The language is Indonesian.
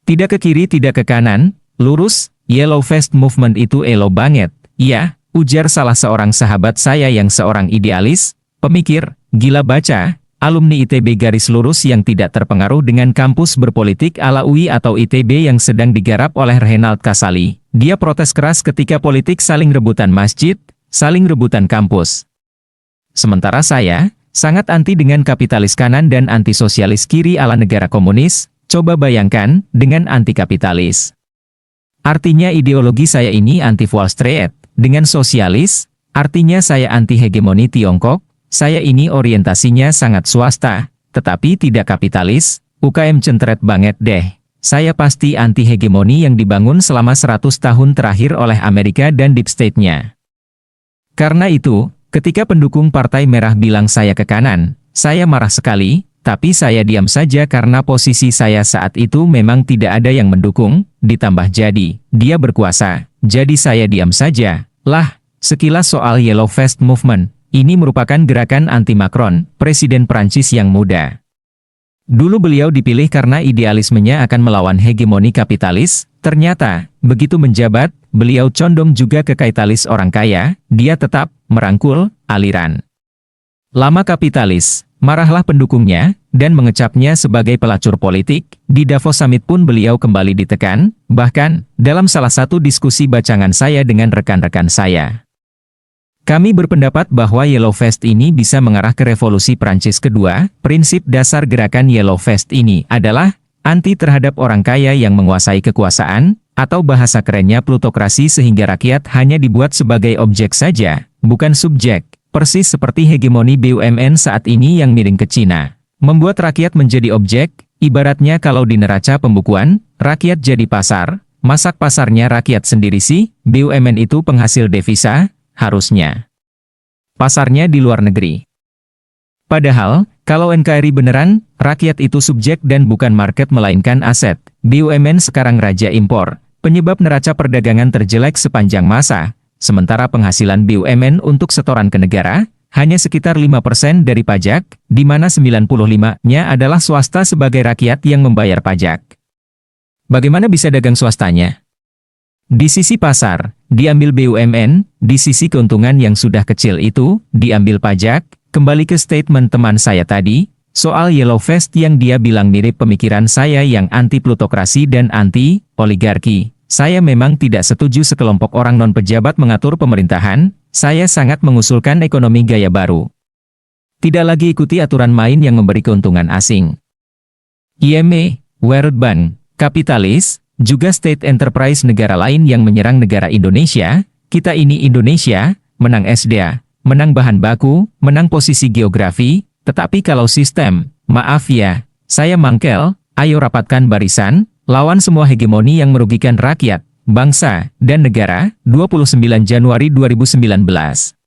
Tidak ke kiri tidak ke kanan, lurus, Yellow Vest Movement itu elo banget. Iya, ujar salah seorang sahabat saya yang seorang idealis, pemikir, gila baca, alumni ITB garis lurus yang tidak terpengaruh dengan kampus berpolitik ala UI atau ITB yang sedang digarap oleh Reynald Kasali. Dia protes keras ketika politik saling rebutan masjid, saling rebutan kampus. Sementara saya, sangat anti dengan kapitalis kanan dan anti sosialis kiri ala negara komunis. Coba bayangkan, dengan anti kapitalis. Artinya ideologi saya ini anti Wall Street, dengan sosialis, artinya saya anti hegemoni Tiongkok, saya ini orientasinya sangat swasta, tetapi tidak kapitalis, UKM centret banget deh. Saya pasti anti hegemoni yang dibangun selama 100 tahun terakhir oleh Amerika dan Deep State-nya. Karena itu, ketika pendukung Partai Merah bilang saya ke kanan, saya marah sekali, tapi saya diam saja karena posisi saya saat itu memang tidak ada yang mendukung, ditambah jadi, dia berkuasa, jadi saya diam saja. Lah, sekilas soal Yellow Vest Movement, ini merupakan gerakan anti-Macron, Presiden Prancis yang muda. Dulu beliau dipilih karena idealismenya akan melawan hegemoni kapitalis, ternyata, begitu menjabat, beliau condong juga ke kapitalis orang kaya, dia tetap merangkul aliran lama kapitalis. Marahlah pendukungnya, dan mengecapnya sebagai pelacur politik. Di Davos Summit pun beliau kembali ditekan, bahkan, dalam salah satu diskusi bacangan saya dengan rekan-rekan saya. Kami berpendapat bahwa Yellow Vest ini bisa mengarah ke revolusi Prancis kedua. Prinsip dasar gerakan Yellow Vest ini adalah, anti terhadap orang kaya yang menguasai kekuasaan, atau bahasa kerennya plutokrasi sehingga rakyat hanya dibuat sebagai objek saja, bukan subjek. Persis seperti hegemoni BUMN saat ini yang miring ke Cina. Membuat rakyat menjadi objek, ibaratnya kalau di neraca pembukuan, rakyat jadi pasar, masak pasarnya rakyat sendiri sih, BUMN itu penghasil devisa, harusnya. Pasarnya di luar negeri. Padahal, kalau NKRI beneran, rakyat itu subjek dan bukan market melainkan aset. BUMN sekarang raja impor, penyebab neraca perdagangan terjelek sepanjang masa. Sementara penghasilan BUMN untuk setoran ke negara, hanya sekitar 5% dari pajak, di mana 95%-nya adalah swasta sebagai rakyat yang membayar pajak. Bagaimana bisa dagang swastanya? Di sisi pasar, diambil BUMN, di sisi keuntungan yang sudah kecil itu, diambil pajak. Kembali ke statement teman saya tadi, soal Yellow Vest yang dia bilang mirip pemikiran saya yang anti-plutokrasi dan anti-oligarki. Saya memang tidak setuju sekelompok orang non-pejabat mengatur pemerintahan, saya sangat mengusulkan ekonomi gaya baru. Tidak lagi ikuti aturan main yang memberi keuntungan asing. IMF, World Bank, kapitalis, juga state enterprise negara lain yang menyerang negara Indonesia, kita ini Indonesia, menang SDA, menang bahan baku, menang posisi geografi, tetapi kalau sistem, maaf ya, saya mangkel, ayo rapatkan barisan, lawan semua hegemoni yang merugikan rakyat, bangsa, dan negara. 29 Januari 2019